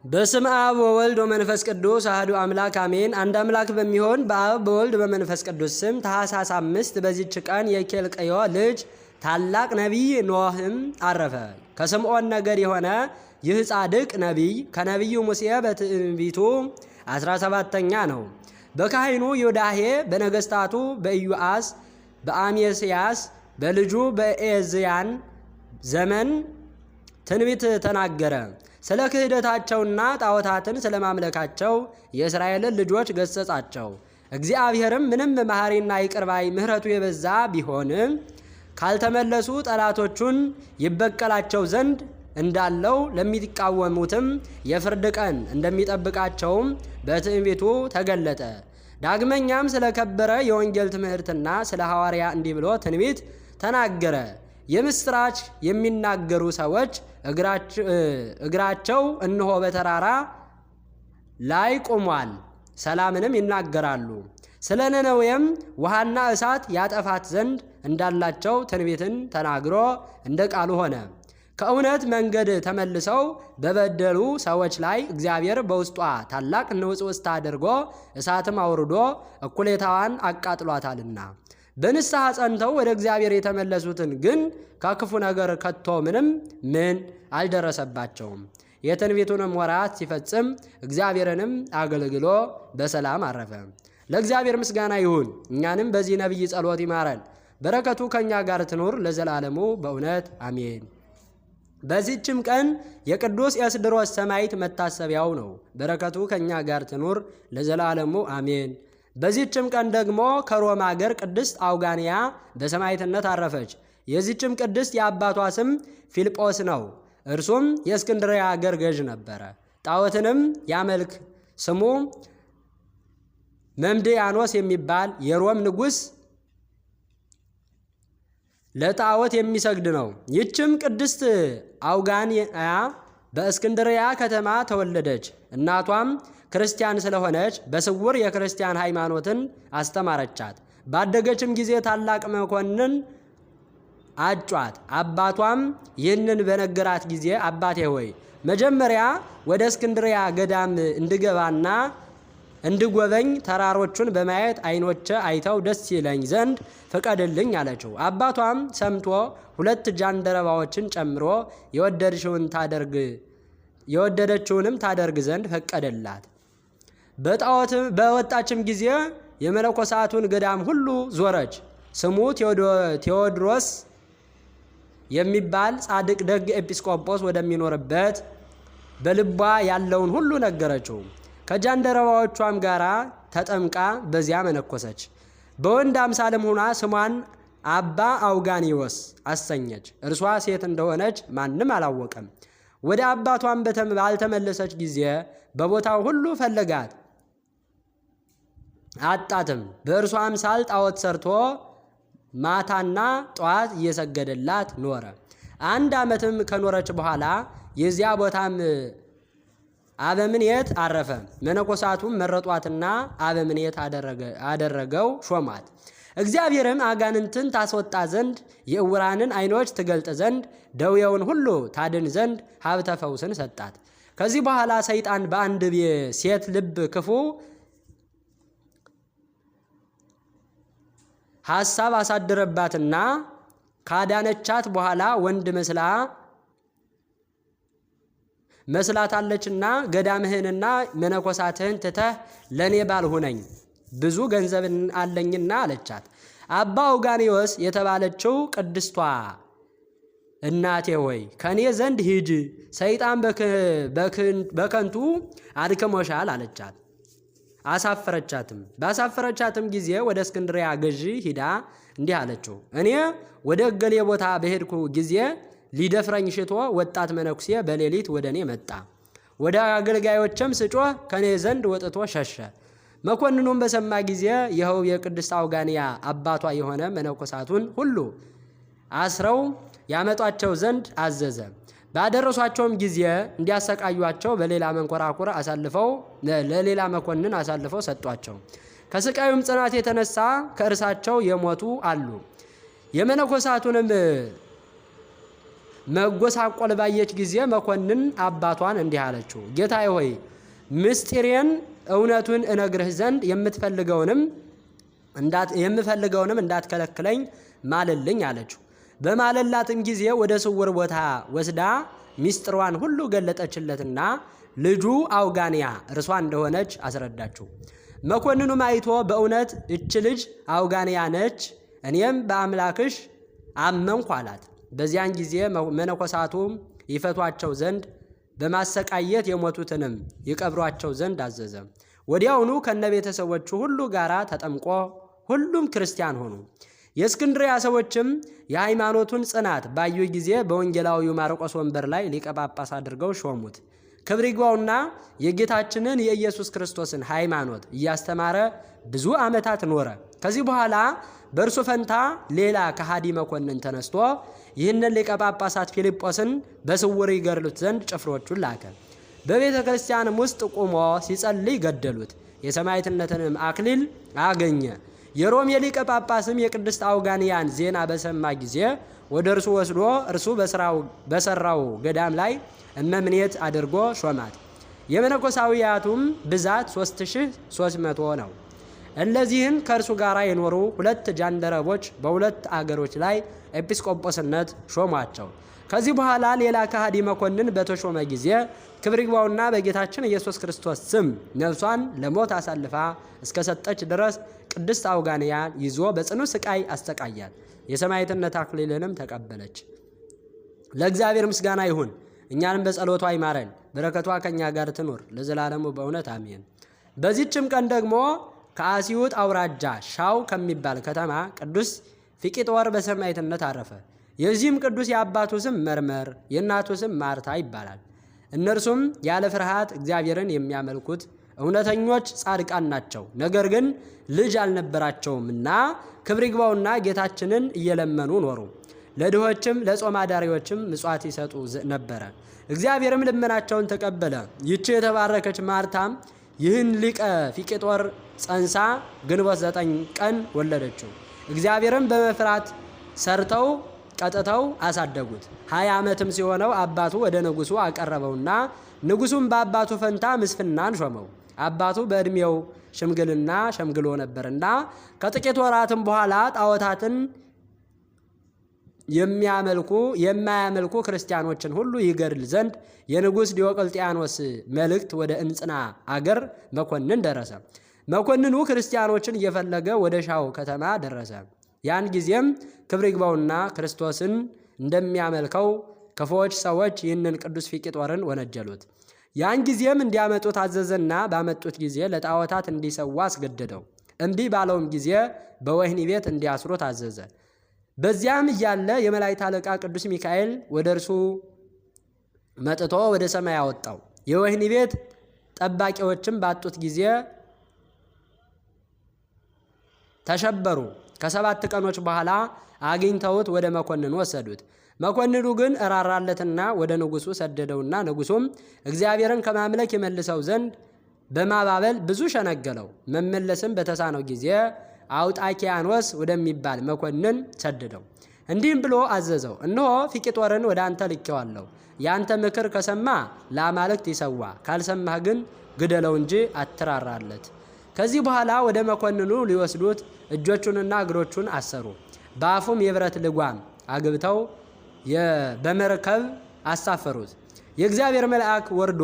በስመ አብ ወወልድ ወመንፈስ ቅዱስ አሐዱ አምላክ አሜን። አንድ አምላክ በሚሆን በአብ በወልድ በመንፈስ ቅዱስ ስም ታኅሳስ 5 በዚች ቀን የኬልቅዮ ልጅ ታላቅ ነቢይ ኖህም አረፈ። ከስምዖን ነገድ የሆነ ይህ ጻድቅ ነቢይ ከነቢዩ ሙሴ በትንቢቱ 17ኛ ነው። በካህኑ ዮዳሄ በነገስታቱ በኢዮአስ በአሜስያስ በልጁ በኤዝያን ዘመን ትንቢት ተናገረ። ስለ ክህደታቸውና ጣዖታትን ስለማምለካቸው የእስራኤልን ልጆች ገሰጻቸው። እግዚአብሔርም ምንም መሐሪና ይቅርባይ ምሕረቱ የበዛ ቢሆንም ካልተመለሱ ጠላቶቹን ይበቀላቸው ዘንድ እንዳለው ለሚቃወሙትም የፍርድ ቀን እንደሚጠብቃቸውም በትንቢቱ ተገለጠ። ዳግመኛም ስለከበረ የወንጌል ትምህርትና ስለ ሐዋርያ እንዲህ ብሎ ትንቢት ተናገረ። የምስራች የሚናገሩ ሰዎች እግራቸው እነሆ በተራራ ላይ ቆሟል፣ ሰላምንም ይናገራሉ። ስለ ነነዌም ውሃና እሳት ያጠፋት ዘንድ እንዳላቸው ትንቢትን ተናግሮ እንደ ቃሉ ሆነ። ከእውነት መንገድ ተመልሰው በበደሉ ሰዎች ላይ እግዚአብሔር በውስጧ ታላቅ ንውጽውጽታ አድርጎ እሳትም አውርዶ እኩሌታዋን አቃጥሏታልና። በንስሐ ጸንተው ወደ እግዚአብሔር የተመለሱትን ግን ከክፉ ነገር ከቶ ምን አልደረሰባቸውም። የትንቢቱንም ወራት ሲፈጽም እግዚአብሔርንም አገልግሎ በሰላም አረፈ። ለእግዚአብሔር ምስጋና ይሁን፣ እኛንም በዚህ ነቢይ ጸሎት ይማረን፣ በረከቱ ከእኛ ጋር ትኑር ለዘላለሙ በእውነት አሜን። በዚህችም ቀን የቅዱስ ኤስድሮስ ሰማዕት መታሰቢያው ነው። በረከቱ ከእኛ ጋር ትኑር ለዘላለሙ አሜን። በዚህችም ቀን ደግሞ ከሮም አገር ቅድስት አውጋንያ በሰማዕትነት አረፈች። የዚህችም ቅድስት የአባቷ ስም ፊልጶስ ነው። እርሱም የእስክንድርያ አገር ገዥ ነበረ። ጣዖትንም ያመልክ ስሙ መምድያኖስ የሚባል የሮም ንጉሥ ለጣዖት የሚሰግድ ነው። ይህችም ቅድስት አውጋንያ በእስክንድርያ ከተማ ተወለደች። እናቷም ክርስቲያን ስለሆነች በስውር የክርስቲያን ሃይማኖትን አስተማረቻት። ባደገችም ጊዜ ታላቅ መኮንን አጯት። አባቷም ይህንን በነገራት ጊዜ አባቴ ሆይ መጀመሪያ ወደ እስክንድርያ ገዳም እንድገባና እንድጎበኝ ተራሮቹን በማየት ዓይኖቼ አይተው ደስ ይለኝ ዘንድ ፍቀድልኝ አለችው። አባቷም ሰምቶ 2 ጃንደረባዎችን ጨምሮ የወደደችውንም ታደርግ ዘንድ ፈቀደላት። በወጣችም ጊዜ የመነኮሳቱን ገዳም ሁሉ ዞረች። ስሙ ቴዎድሮስ የሚባል ጻድቅ ደግ ኤጲስቆጶስ ወደሚኖርበት በልቧ ያለውን ሁሉ ነገረችው። ከጃንደረባዎቿም ጋር ተጠምቃ በዚያ መነኮሰች። በወንድ አምሳልም ሆና ስሟን አባ አውጋኒዎስ አሰኘች። እርሷ ሴት እንደሆነች ማንም አላወቀም። ወደ አባቷም ባልተመለሰች ጊዜ በቦታው ሁሉ ፈለጋት፣ አጣትም። በእርሷ አምሳል ጣዖት ሰርቶ ማታና ጠዋት እየሰገደላት ኖረ። 1 ዓመትም ከኖረች በኋላ የዚያ ቦታም አበምኔት አረፈ። መነኮሳቱም መረጧትና አበምኔት አደረገው ሾሟት። እግዚአብሔርም አጋንንትን ታስወጣ ዘንድ የእውራንን ዓይኖች ትገልጥ ዘንድ ደዌውን ሁሉ ታድን ዘንድ ሀብተ ፈውስን ሰጣት። ከዚህ በኋላ ሰይጣን በአንድ ሴት ልብ ክፉ ሐሳብ አሳደረባትና ካዳነቻት በኋላ ወንድ መስላታለችና ገዳምህንና መነኮሳትህን ትተህ ለኔ ባል ሁነኝ፣ ብዙ ገንዘብ አለኝና አለቻት። አባ አውጋኒዎስ የተባለችው ቅድስቷ እናቴ ሆይ ከኔ ዘንድ ሂጂ፣ ሰይጣን በከንቱ አድክሞሻል አለቻት። አሳፈረቻትም። ባሳፈረቻትም ጊዜ ወደ እስክንድርያ ገዢ ሂዳ እንዲህ አለችው፣ እኔ ወደ እገሌ ቦታ በሄድኩ ጊዜ ሊደፍረኝ ሽቶ ወጣት መነኩሴ በሌሊት ወደ እኔ መጣ። ወደ አገልጋዮችም ስጮህ ከኔ ዘንድ ወጥቶ ሸሸ። መኮንኑም በሰማ ጊዜ ይኸው የቅድስት አውጋንያ አባቷ የሆነ መነኮሳቱን ሁሉ አስረው ያመጧቸው ዘንድ አዘዘ። ባደረሷቸውም ጊዜ እንዲያሰቃዩቸው በሌላ መንኮራኩር ለሌላ መኮንን አሳልፈው ሰጧቸው። ከስቃዩም ጽናት የተነሳ ከእርሳቸው የሞቱ አሉ። የመነኮሳቱንም መጎሳቆል ባየች ጊዜ መኮንን አባቷን እንዲህ አለችው፣ ጌታዬ ሆይ ምስጢሬን እውነቱን እነግርህ ዘንድ የምፈልገውንም እንዳትከለክለኝ ማልልኝ አለችው። በማለላትም ጊዜ ወደ ስውር ቦታ ወስዳ ሚስጥሯን ሁሉ ገለጠችለትና ልጁ አውጋንያ እርሷ እንደሆነች አስረዳችው። መኮንኑም አይቶ በእውነት እች ልጅ አውጋንያ ነች፣ እኔም በአምላክሽ አመንኩ አላት። በዚያን ጊዜ መነኮሳቱ ይፈቷቸው ዘንድ በማሰቃየት የሞቱትንም ይቀብሯቸው ዘንድ አዘዘ። ወዲያውኑ ከነቤተሰቦቹ ሁሉ ጋራ ተጠምቆ ሁሉም ክርስቲያን ሆኑ። የእስክንድርያ ሰዎችም የሃይማኖቱን ጽናት ባዩ ጊዜ በወንጌላዊው ማርቆስ ወንበር ላይ ሊቀ ጳጳስ አድርገው ሾሙት። ክብር ይግባውና የጌታችንን የኢየሱስ ክርስቶስን ሃይማኖት እያስተማረ ብዙ ዓመታት ኖረ። ከዚህ በኋላ በእርሱ ፈንታ ሌላ ከሃዲ መኮንን ተነስቶ ይህንን ሊቀ ጳጳሳት ፊልጶስን በስውር ይገድሉት ዘንድ ጭፍሮቹን ላከ። በቤተ ክርስቲያንም ውስጥ ቆሞ ሲጸልይ ገደሉት። የሰማዕትነትንም አክሊል አገኘ። የሮም ሊቀ ጳጳስም የቅድስት አውጋንያን ዜና በሰማ ጊዜ ወደ እርሱ ወስዶ እርሱ በሰራው ገዳም ላይ እመምኔት አድርጎ ሾማት። የመነኮሳውያቱም ብዛት 3300 ነው። እነዚህን ከእርሱ ጋር የኖሩ 2 ጃንደረቦች በ2 አገሮች ላይ ኤጲስቆጶስነት ሾሟቸው። ከዚህ በኋላ ሌላ ከሃዲ መኮንን በተሾመ ጊዜ ክብር ይግባውና በጌታችን ኢየሱስ ክርስቶስ ስም ነፍሷን ለሞት አሳልፋ እስከሰጠች ድረስ ቅድስት አውጋንያን ይዞ በጽኑ ስቃይ አስተቃያት። የሰማዕትነት አክሊልንም ተቀበለች። ለእግዚአብሔር ምስጋና ይሁን፣ እኛንም በጸሎቷ ይማረን፣ በረከቷ ከኛ ጋር ትኖር ለዘላለሙ በእውነት አሜን። በዚህችም ቀን ደግሞ ከአስዩጥ አውራጃ ሻው ከሚባል ከተማ ቅዱስ ፊቅጦር በሰማዕትነት አረፈ። የዚህም ቅዱስ የአባቱ ስም መርመር የእናቱ ስም ማርታ ይባላል። እነርሱም ያለ ፍርሃት እግዚአብሔርን የሚያመልኩት እውነተኞች ጻድቃን ናቸው። ነገር ግን ልጅ አልነበራቸውምና ክብር ይግባውና ጌታችንን እየለመኑ ኖሩ። ለድሆችም ለጾም አዳሪዎችም ምጽዋት ይሰጡ ነበረ። እግዚአብሔርም ልመናቸውን ተቀበለ። ይህች የተባረከች ማርታም ይህን ሊቀ ፊቅጦር ጸንሳ ግንቦት 9 ቀን ወለደችው። እግዚአብሔርም በመፍራት ሰርተው ቀጥተው አሳደጉት። 20 ዓመትም ሲሆነው አባቱ ወደ ንጉሱ አቀረበውና ንጉሱም በአባቱ ፈንታ ምስፍናን ሾመው። አባቱ በዕድሜው ሽምግልና ሸምግሎ ነበርና ከጥቂት ወራትም በኋላ ጣዖታትን የማያመልኩ ክርስቲያኖችን ሁሉ ይገድል ዘንድ የንጉሥ ዲዮቅልጥያኖስ መልእክት ወደ እንጽና አገር መኮንን ደረሰ። መኮንኑ ክርስቲያኖችን እየፈለገ ወደ ሻው ከተማ ደረሰ። ያን ጊዜም ክብር ይግባውና ክርስቶስን እንደሚያመልከው ክፉዎች ሰዎች ይህንን ቅዱስ ፊቅጦርን ወነጀሉት። ያን ጊዜም እንዲያመጡት አዘዘና ባመጡት ጊዜ ለጣዖታት እንዲሰዋ አስገደደው። እምቢ ባለውም ጊዜ በወህኒ ቤት እንዲያስሩት አዘዘ። በዚያም እያለ የመላእክት አለቃ ቅዱስ ሚካኤል ወደ እርሱ መጥቶ ወደ ሰማይ አወጣው። የወህኒ ቤት ጠባቂዎችም ባጡት ጊዜ ተሸበሩ። ከ7 ቀኖች በኋላ አግኝተውት ወደ መኮንኑ ወሰዱት። መኮንኑ ግን እራራለትና ወደ ንጉሱ ሰደደውና ንጉሱም እግዚአብሔርን ከማምለክ የመልሰው ዘንድ በማባበል ብዙ ሸነገለው። መመለስም በተሳነው ጊዜ አውጣኪያኖስ ወደሚባል መኮንን ሰደደው። እንዲህም ብሎ አዘዘው፣ እነሆ ፊቅጦርን ወደ አንተ ልኬዋለሁ። ያንተ ምክር ከሰማ ለአማልክት ይሰዋ፣ ካልሰማህ ግን ግደለው እንጂ አትራራለት። ከዚህ በኋላ ወደ መኮንኑ ሊወስዱት እጆቹንና እግሮቹን አሰሩ። በአፉም የብረት ልጓም አግብተው በመርከብ አሳፈሩት። የእግዚአብሔር መልአክ ወርዶ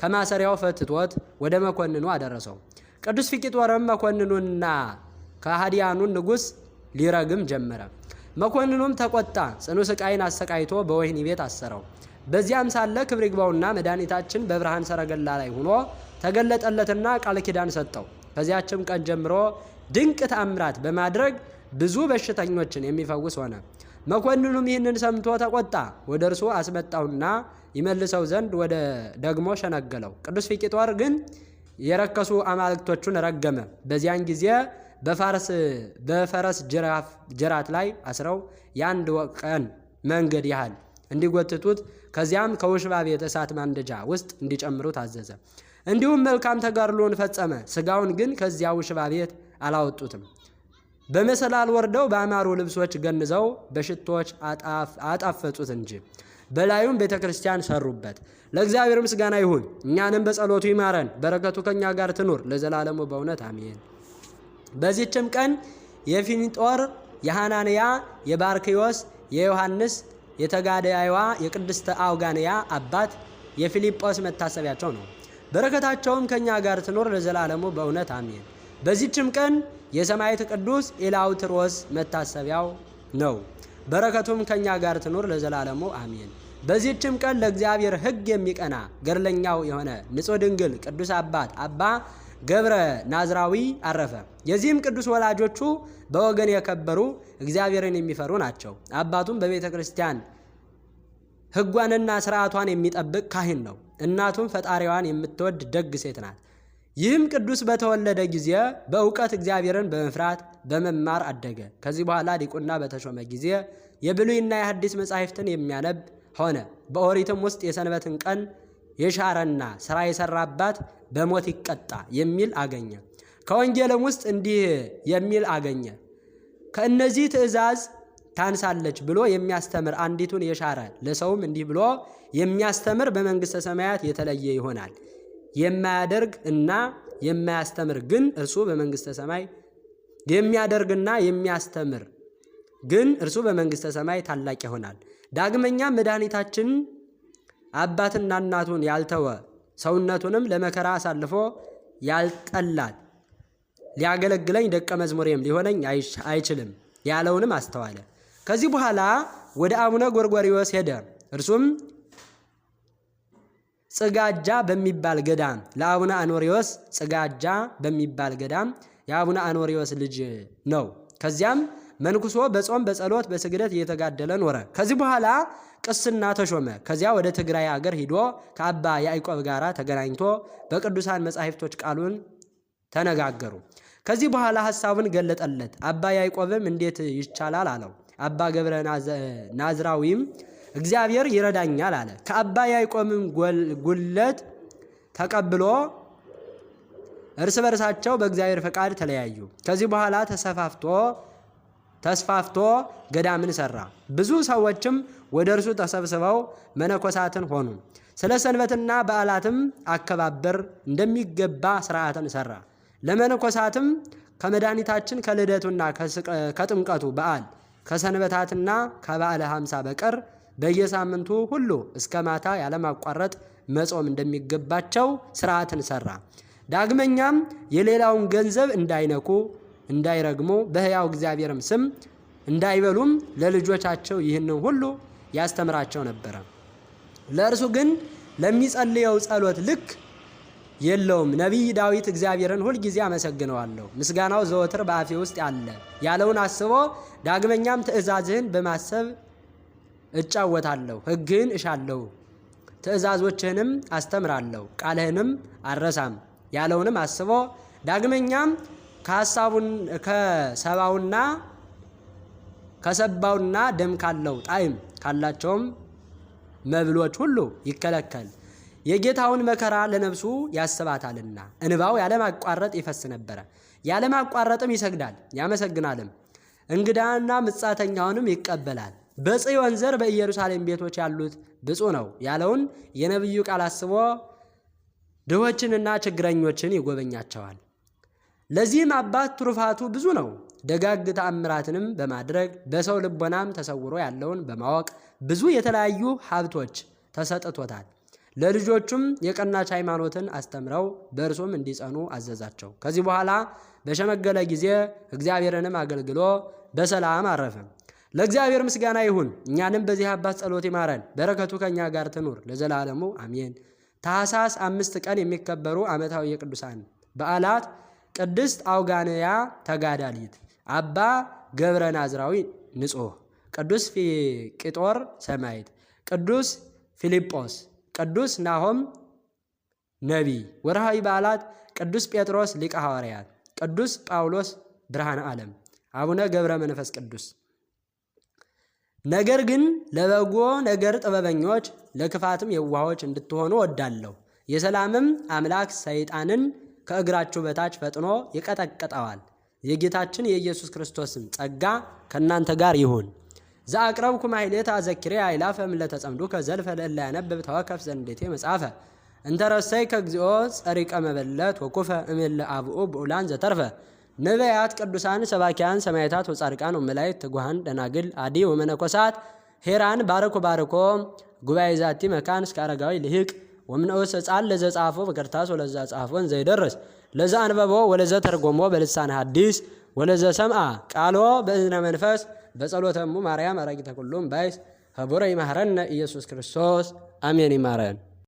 ከማሰሪያው ፈትቶት ወደ መኮንኑ አደረሰው። ቅዱስ ፊቅጦርም መኮንኑንና ከሃዲያኑን ንጉሥ ሊረግም ጀመረ። መኮንኑም ተቆጣ፣ ጽኑ ስቃይን አሰቃይቶ በወህኒ ቤት አሰረው። በዚያም ሳለ ክብር ይግባውና መድኃኒታችን በብርሃን ሰረገላ ላይ ሆኖ ተገለጠለትና ቃል ኪዳን ሰጠው። ከዚያችም ቀን ጀምሮ ድንቅ ተአምራት በማድረግ ብዙ በሽተኞችን የሚፈውስ ሆነ። መኮንኑም ይህንን ሰምቶ ተቆጣ። ወደ እርሱ አስመጣውና ይመልሰው ዘንድ ወደ ደግሞ ሸነገለው። ቅዱስ ፊቅጦር ግን የረከሱ አማልክቶቹን ረገመ። በዚያን ጊዜ በፈረስ ጅራት ላይ አስረው የ1 ቀን መንገድ ያህል እንዲጎትቱት ከዚያም ከውሽባ ቤት እሳት ማንደጃ ውስጥ እንዲጨምሩት አዘዘ። እንዲሁም መልካም ተጋድሎን ፈጸመ። ስጋውን ግን ከዚያ ውሽባ ቤት አላወጡትም። በመሰላል ወርደው በአማሩ ልብሶች ገንዘው በሽቶች አጣፈጹት እንጂ። በላዩም ቤተክርስቲያን ሰሩበት። ለእግዚአብሔር ምስጋና ይሁን፣ እኛንም በጸሎቱ ይማረን፣ በረከቱ ከኛ ጋር ትኑር ለዘላለሙ በእውነት አሜን። በዚህችም ቀን የፊንጦር፣ የሐናንያ፣ የባርክዮስ፣ የዮሐንስ፣ የተጋዳይዋ የቅድስተ አውጋንያ አባት የፊልጶስ መታሰቢያቸው ነው። በረከታቸውም ከኛ ጋር ትኖር ለዘላለሙ በእውነት አሜን። በዚህችም ቀን የሰማዕት ቅዱስ ኢላውትሮስ መታሰቢያው ነው። በረከቱም ከኛ ጋር ትኖር ለዘላለሙ አሜን። በዚህችም ቀን ለእግዚአብሔር ሕግ የሚቀና ገድለኛው የሆነ ንጹሕ ድንግል ቅዱስ አባት አባ ገብረ ናዝራዊ አረፈ። የዚህም ቅዱስ ወላጆቹ በወገን የከበሩ እግዚአብሔርን የሚፈሩ ናቸው። አባቱም በቤተ ክርስቲያን ሕጓንና ስርዓቷን የሚጠብቅ ካህን ነው። እናቱም ፈጣሪዋን የምትወድ ደግ ሴት ናት። ይህም ቅዱስ በተወለደ ጊዜ በእውቀት እግዚአብሔርን በመፍራት በመማር አደገ። ከዚህ በኋላ ዲቁና በተሾመ ጊዜ የብሉይና የሐዲስ መጻሕፍትን የሚያነብ ሆነ። በኦሪትም ውስጥ የሰንበትን ቀን የሻረና ስራ የሰራባት በሞት ይቀጣ የሚል አገኘ። ከወንጌልም ውስጥ እንዲህ የሚል አገኘ። ከእነዚህ ትእዛዝ ታንሳለች ብሎ የሚያስተምር አንዲቱን የሻረ ለሰውም እንዲህ ብሎ የሚያስተምር በመንግሥተ ሰማያት የተለየ ይሆናል። የማያደርግ እና የማያስተምር ግን እርሱ በመንግሥተ ሰማይ የሚያደርግና የሚያስተምር ግን እርሱ በመንግሥተ ሰማይ ታላቅ ይሆናል። ዳግመኛም መድኃኒታችን አባትና እናቱን ያልተወ ሰውነቱንም ለመከራ አሳልፎ ያልጠላት ሊያገለግለኝ ደቀ መዝሙሬም ሊሆነኝ አይችልም ያለውንም አስተዋለ። ከዚህ በኋላ ወደ አቡነ ጎርጎርዮስ ሄደ። እርሱም ጽጋጃ በሚባል ገዳም ለአቡነ አኖሪዎስ ጽጋጃ በሚባል ገዳም የአቡነ አኖሪዎስ ልጅ ነው። ከዚያም መንኩሶ በጾም በጸሎት በስግደት እየተጋደለ ኖረ። ከዚህ በኋላ ቅስና ተሾመ። ከዚያ ወደ ትግራይ አገር ሂዶ ከአባ ያዕቆብ ጋር ተገናኝቶ በቅዱሳን መጻሕፍቶች ቃሉን ተነጋገሩ። ከዚህ በኋላ ሐሳቡን ገለጠለት። አባ ያዕቆብም እንዴት ይቻላል አለው። አባ ገብረ ናዝራዊም እግዚአብሔር ይረዳኛል አለ። ከአባ ያዕቆብም ጉለት ተቀብሎ እርስ በርሳቸው በእግዚአብሔር ፈቃድ ተለያዩ። ከዚህ በኋላ ተስፋፍቶ ገዳምን ሰራ። ብዙ ሰዎችም ወደ እርሱ ተሰብስበው መነኮሳትን ሆኑ። ስለ ሰንበትና በዓላትም አከባበር እንደሚገባ ስርዓትን ሰራ። ለመነኮሳትም ከመድኃኒታችን ከልደቱና ከጥምቀቱ በዓል ከሰንበታትና ከበዓለ ሃምሳ በቀር በየሳምንቱ ሁሉ እስከ ማታ ያለማቋረጥ መጾም እንደሚገባቸው ስርዓትን ሰራ። ዳግመኛም የሌላውን ገንዘብ እንዳይነኩ እንዳይረግሙ በሕያው እግዚአብሔርም ስም እንዳይበሉም ለልጆቻቸው ይህንን ሁሉ ያስተምራቸው ነበረ። ለእርሱ ግን ለሚጸልየው ጸሎት ልክ የለውም። ነቢይ ዳዊት እግዚአብሔርን ሁልጊዜ አመሰግነዋለሁ፣ ምስጋናው ዘወትር በአፌ ውስጥ አለ ያለውን አስቦ ዳግመኛም ትእዛዝህን በማሰብ እጫወታለሁ፣ ሕግህን እሻለሁ፣ ትእዛዞችህንም አስተምራለሁ፣ ቃልህንም አልረሳም ያለውንም አስቦ ዳግመኛም ከሰባውና ደም ካለው ጣዕም ካላቸውም መብሎች ሁሉ ይከለከል። የጌታውን መከራ ለነፍሱ ያስባታልና እንባው ያለማቋረጥ ይፈስ ነበረ። ያለማቋረጥም ይሰግዳል ያመሰግናልም፣ እንግዳና ምጻተኛውንም ይቀበላል። በጽዮን ዘር በኢየሩሳሌም ቤቶች ያሉት ብፁዕ ነው ያለውን የነቢዩ ቃል አስቦ ድሆችንና ችግረኞችን ይጎበኛቸዋል። ለዚህም አባት ትሩፋቱ ብዙ ነው። ደጋግ ተአምራትንም በማድረግ በሰው ልቦናም ተሰውሮ ያለውን በማወቅ ብዙ የተለያዩ ሀብቶች ተሰጥቶታል። ለልጆቹም የቀናች ሃይማኖትን አስተምረው በእርሱም እንዲጸኑ አዘዛቸው። ከዚህ በኋላ በሸመገለ ጊዜ እግዚአብሔርንም አገልግሎ በሰላም አረፈ። ለእግዚአብሔር ምስጋና ይሁን፣ እኛንም በዚህ አባት ጸሎት ይማረን፣ በረከቱ ከኛ ጋር ትኑር ለዘላለሙ አሜን። ታኅሳስ 5 ቀን የሚከበሩ ዓመታዊ የቅዱሳን በዓላት ቅድስት አውጋንያ ተጋዳሊት፣ አባ ገብረ ናዝራዊ ንጹሕ፣ ቅዱስ ፊቅጦር ሰማዕት፣ ቅዱስ ፊልጶስ፣ ቅዱስ ናሆም ነቢይ። ወርሃዊ በዓላት ቅዱስ ጴጥሮስ ሊቀ ሐዋርያት፣ ቅዱስ ጳውሎስ ብርሃነ ዓለም፣ አቡነ ገብረ መንፈስ ቅዱስ። ነገር ግን ለበጎ ነገር ጥበበኞች ለክፋትም የዋሆች እንድትሆኑ ወዳለሁ። የሰላምም አምላክ ሰይጣንን ከእግራችሁ በታች ፈጥኖ ይቀጠቅጠዋል። የጌታችን የኢየሱስ ክርስቶስም ጸጋ ከእናንተ ጋር ይሁን። ዘአቅረብኩ ማሕሌተ አዘኪሬ አእላፈ እምእለ ተጸምዱከ ዘልፈ ለእለ ያነብብ ተወከፍ ዘንዴቴ መጽሐፈ እንተረሰይከ እግዚኦ ጸሪቀ መበለት ወኩፈ እምእለ አብኡ ብኡላን ዘተርፈ ነቢያት ቅዱሳን ሰባኪያን ሰማዕታት ወጻድቃን ወመላእክት ትጉሃን ደናግል አዲ ወመነኮሳት ሄራን ባርኮ ጉባኤ ዛቲ መካን እስከ አረጋዊ ልሂቅ ወምንዑስ ሕፃን ለዘጻፎ በከርታስ ወለዛ ጻፎን ዘይደርስ ለዛ አንበቦ ወለዘ ተርጎሞ በልሳን ሐዲስ ወለዘ ሰምዓ ቃሎ በእዝነ መንፈስ በጸሎተሙ ማርያም አራጊተ ኩሉም ባይስ ህቡረ ይማረነ ኢየሱስ ክርስቶስ አሜን። ይማረን።